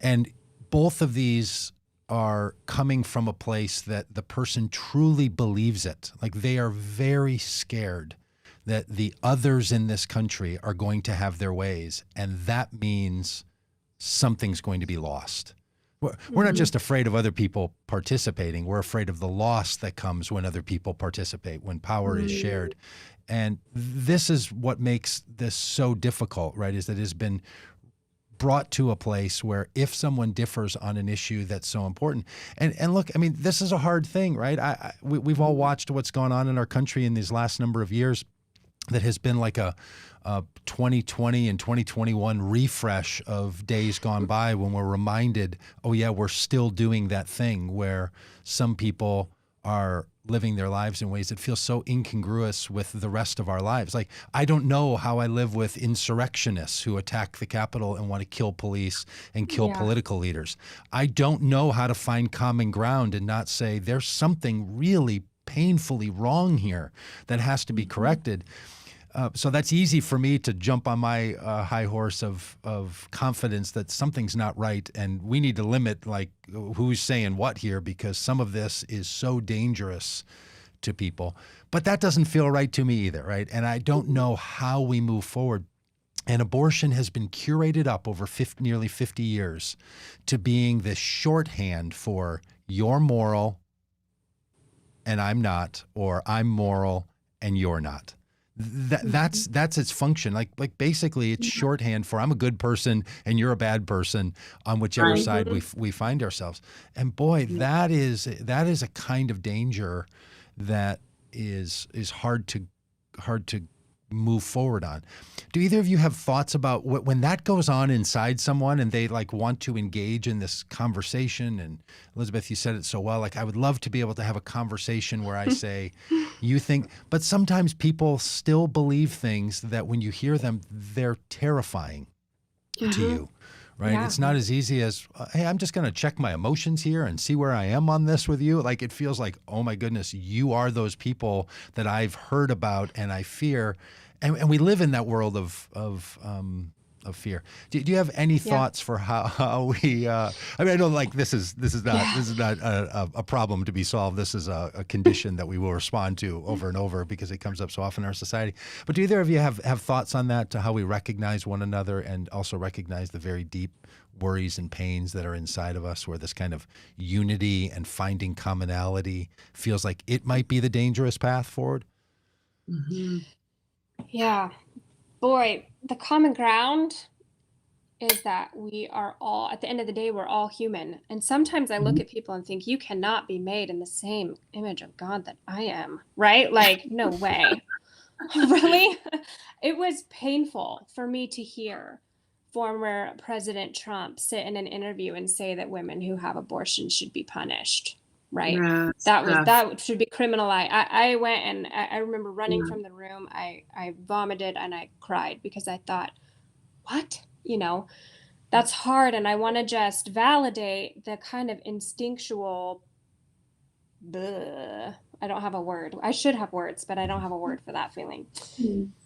And both of these are coming from a place that the person truly believes it. Like, they are very scared that the others in this country are going to have their ways, and that means something's going to be lost. We're not just afraid of other people participating. We're afraid of the loss that comes when other people participate, when power is shared. And this is what makes this so difficult, right, is that it has been brought to a place where if someone differs on an issue that's so important, and look, I mean, this is a hard thing, right? We've all watched what's gone on in our country in these last number of years that has been like a 2020 and 2021 refresh of days gone by when we're reminded, oh yeah, we're still doing that thing where some people are living their lives in ways that feel so incongruous with the rest of our lives. Like, I don't know how I live with insurrectionists who attack the Capitol and want to kill police and kill political leaders. I don't know how to find common ground and not say there's something really painfully wrong here that has to be corrected. So that's easy for me to jump on my high horse of confidence that something's not right, and we need to limit like who's saying what here, because some of this is so dangerous to people. But that doesn't feel right to me either, right? And I don't know how we move forward. And abortion has been curated up over nearly 50 years to being this shorthand for you're moral and I'm not, or I'm moral and you're not. That's its function. Like basically it's shorthand for I'm a good person and you're a bad person on whichever side we find ourselves. And boy, that is a kind of danger that is hard to move forward on. Do either of you have thoughts about when that goes on inside someone and they like want to engage in this conversation? And Elisabeth, you said it so well. Like, I would love to be able to have a conversation where I say, you think, but sometimes people still believe things that when you hear them, they're terrifying to you, right? Yeah. It's not as easy as, hey, I'm just going to check my emotions here and see where I am on this with you. Like, it feels like, oh my goodness, you are those people that I've heard about and I fear. And we live in that world of fear. Do you have any thoughts for how we? I mean, I know like this is not a problem to be solved. This is a condition that we will respond to over and over because it comes up so often in our society. But do either of you have thoughts on that, to how we recognize one another and also recognize the very deep worries and pains that are inside of us, where this kind of unity and finding commonality feels like it might be the dangerous path forward? Mm-hmm. Yeah. Boy, the common ground is that we are all, at the end of the day, we're all human. And sometimes I look at people and think, you cannot be made in the same image of God that I am, right? Like, no way. Really? It was painful for me to hear former President Trump sit in an interview and say that women who have abortions should be punished. Right. Yes, That should be criminalized. I went and I remember running from the room. I vomited and I cried because I thought, what? That's hard. And I want to just validate the kind of instinctual, I don't have a word. I should have words, but I don't have a word for that feeling.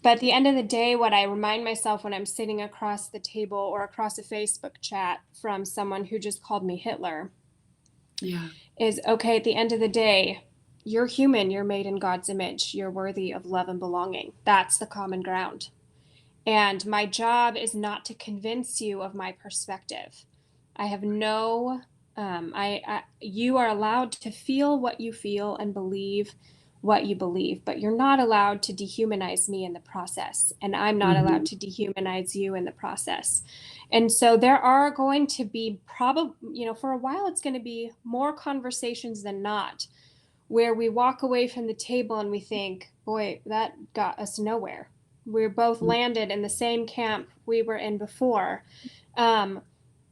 But at the end of the day, what I remind myself when I'm sitting across the table or across a Facebook chat from someone who just called me Hitler, is okay, at the end of the day, you're human, you're made in God's image, you're worthy of love and belonging. That's the common ground. And my job is not to convince you of my perspective. I have no, you are allowed to feel what you feel and believe what you believe, but you're not allowed to dehumanize me in the process. And I'm not allowed to dehumanize you in the process. And so there are going to be probably, for a while, it's going to be more conversations than not, where we walk away from the table and we think, boy, that got us nowhere. We're both landed in the same camp we were in before. But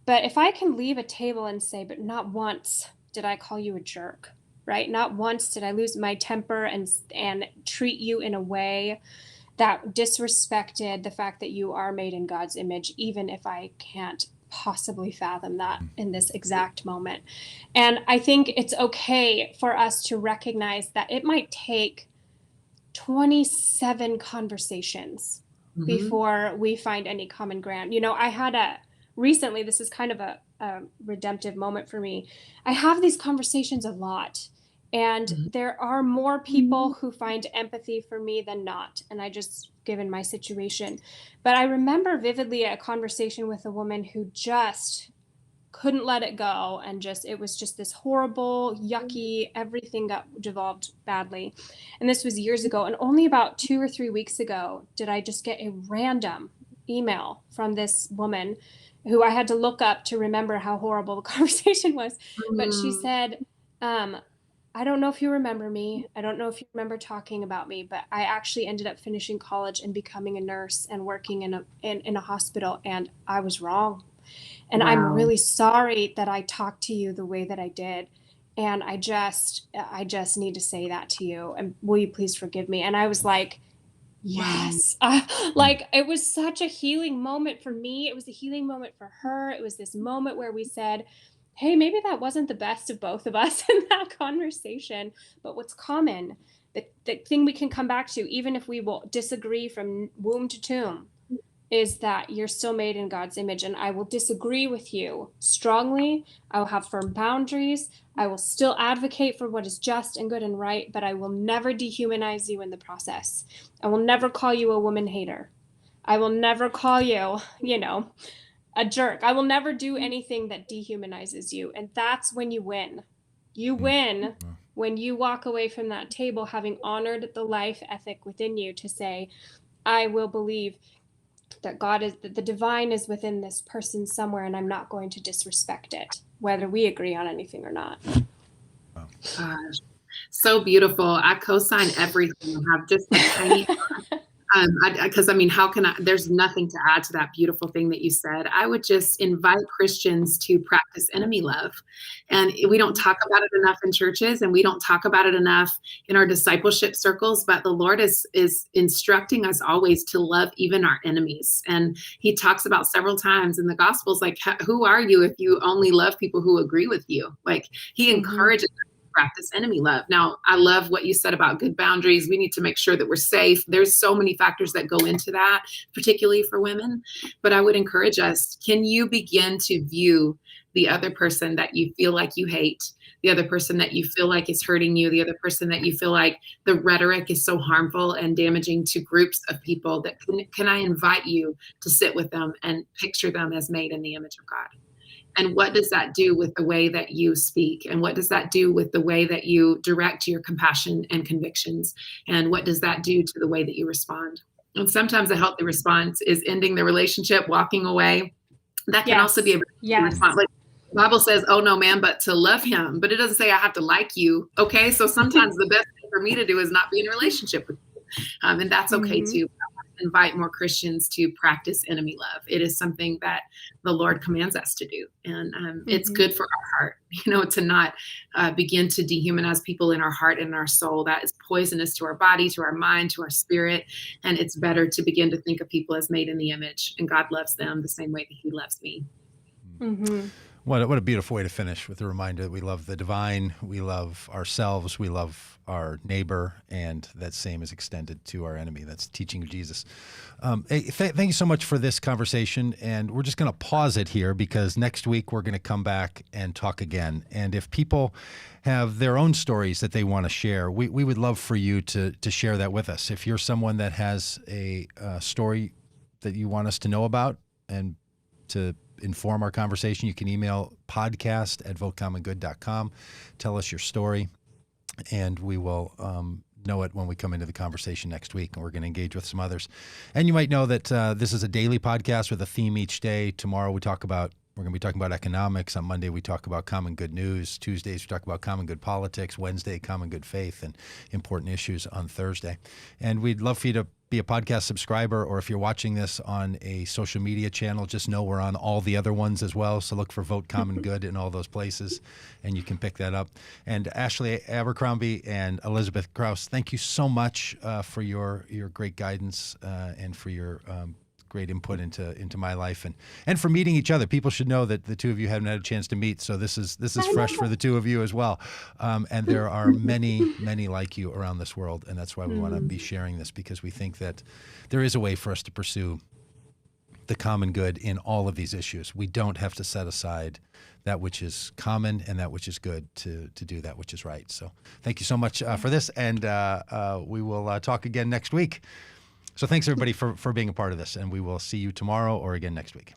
if I can leave a table and say, but not once did I call you a jerk, right? Not once did I lose my temper and treat you in a way that disrespected the fact that you are made in God's image, even if I can't possibly fathom that in this exact moment. And I think it's okay for us to recognize that it might take 27 conversations before we find any common ground. I had recently, this is kind of a redemptive moment for me. I have these conversations a lot. And there are more people who find empathy for me than not. And I just, given my situation. But I remember vividly a conversation with a woman who just couldn't let it go. And it was just this horrible, yucky, everything got devolved badly. And this was years ago. And only about 2 or 3 weeks ago did I just get a random email from this woman who I had to look up to remember how horrible the conversation was. But she said, I don't know if you remember me. I don't know if you remember talking about me, but I actually ended up finishing college and becoming a nurse and working in a hospital, and I was wrong. And I'm Wow. really sorry that I talked to you the way that I did. And I just need to say that to you. And will you please forgive me? And I was like, yes. Like, it was such a healing moment for me. It was a healing moment for her. It was this moment where we said, hey, maybe that wasn't the best of both of us in that conversation. But what's common, the thing we can come back to, even if we will disagree from womb to tomb, is that you're still made in God's image. And I will disagree with you strongly. I will have firm boundaries. I will still advocate for what is just and good and right, but I will never dehumanize you in the process. I will never call you a woman hater. I will never call you, a jerk. I will never do anything that dehumanizes you. And that's when you win. You win when you walk away from that table having honored the life ethic within you to say, I will believe that the divine is within this person somewhere, and I'm not going to disrespect it, whether we agree on anything or not. Gosh, so beautiful. I co-sign everything. I have just a tiny, because how can there's nothing to add to that beautiful thing that you said. I would just invite Christians to practice enemy love. And we don't talk about it enough in churches, and we don't talk about it enough in our discipleship circles, but the Lord is instructing us always to love even our enemies. And he talks about several times in the Gospels, like, who are you if you only love people who agree with you? Like, he encourages practice enemy love. Now, I love what you said about good boundaries. We need to make sure that we're safe. There's so many factors that go into that, particularly for women. But I would encourage us, can you begin to view the other person that you feel like you hate, the other person that you feel like is hurting you, the other person that you feel like the rhetoric is so harmful and damaging to groups of people, that can I invite you to sit with them and picture them as made in the image of God? And what does that do with the way that you speak? And what does that do with the way that you direct your compassion and convictions? And what does that do to the way that you respond? And sometimes a healthy response is ending the relationship, walking away. That can also be a response. Like the Bible says, oh no, man, but to love him. But it doesn't say I have to like you. Okay. So sometimes the best thing for me to do is not be in a relationship with you. And that's okay too. Invite more Christians to practice enemy love. It is something that the Lord commands us to do. And it's good for our heart, to not begin to dehumanize people in our heart and in our soul. That is poisonous to our body, to our mind, to our spirit. And it's better to begin to think of people as made in the image, and God loves them the same way that he loves me. What a beautiful way to finish, with a reminder that we love the divine, we love ourselves, we love our neighbor, and that same is extended to our enemy. That's teaching of Jesus. Hey, thank you so much for this conversation, and we're just going to pause it here because next week we're going to come back and talk again. And if people have their own stories that they want to share, we would love for you to share that with us. If you're someone that has a story that you want us to know about and to inform our conversation, you can email podcast@votecommongood.com. Tell us your story, and we will know it when we come into the conversation next week, and we're going to engage with some others. And you might know that this is a daily podcast with a theme each day. Tomorrow we're going to be talking about economics. On Monday, we talk about common good news. Tuesdays, we talk about common good politics. Wednesday, common good faith and important issues on Thursday. And we'd love for you to be a podcast subscriber, or if you're watching this on a social media channel, just know we're on all the other ones as well. So look for Vote Common Good in all those places, and you can pick that up. And Ashley Abercrombie and Elisabeth Kraus, thank you so much for your great guidance and for your great input into my life and for meeting each other. People should know that the two of you haven't had a chance to meet, so this is fresh for the two of you as well. And there are many like you around this world, and that's why we want to be sharing this, because we think that there is a way for us to pursue the common good in all of these issues. We don't have to set aside that which is common and that which is good to do that which is right. So thank you so much for this, and we will talk again next week. So thanks, everybody, for being a part of this, and we will see you tomorrow or again next week.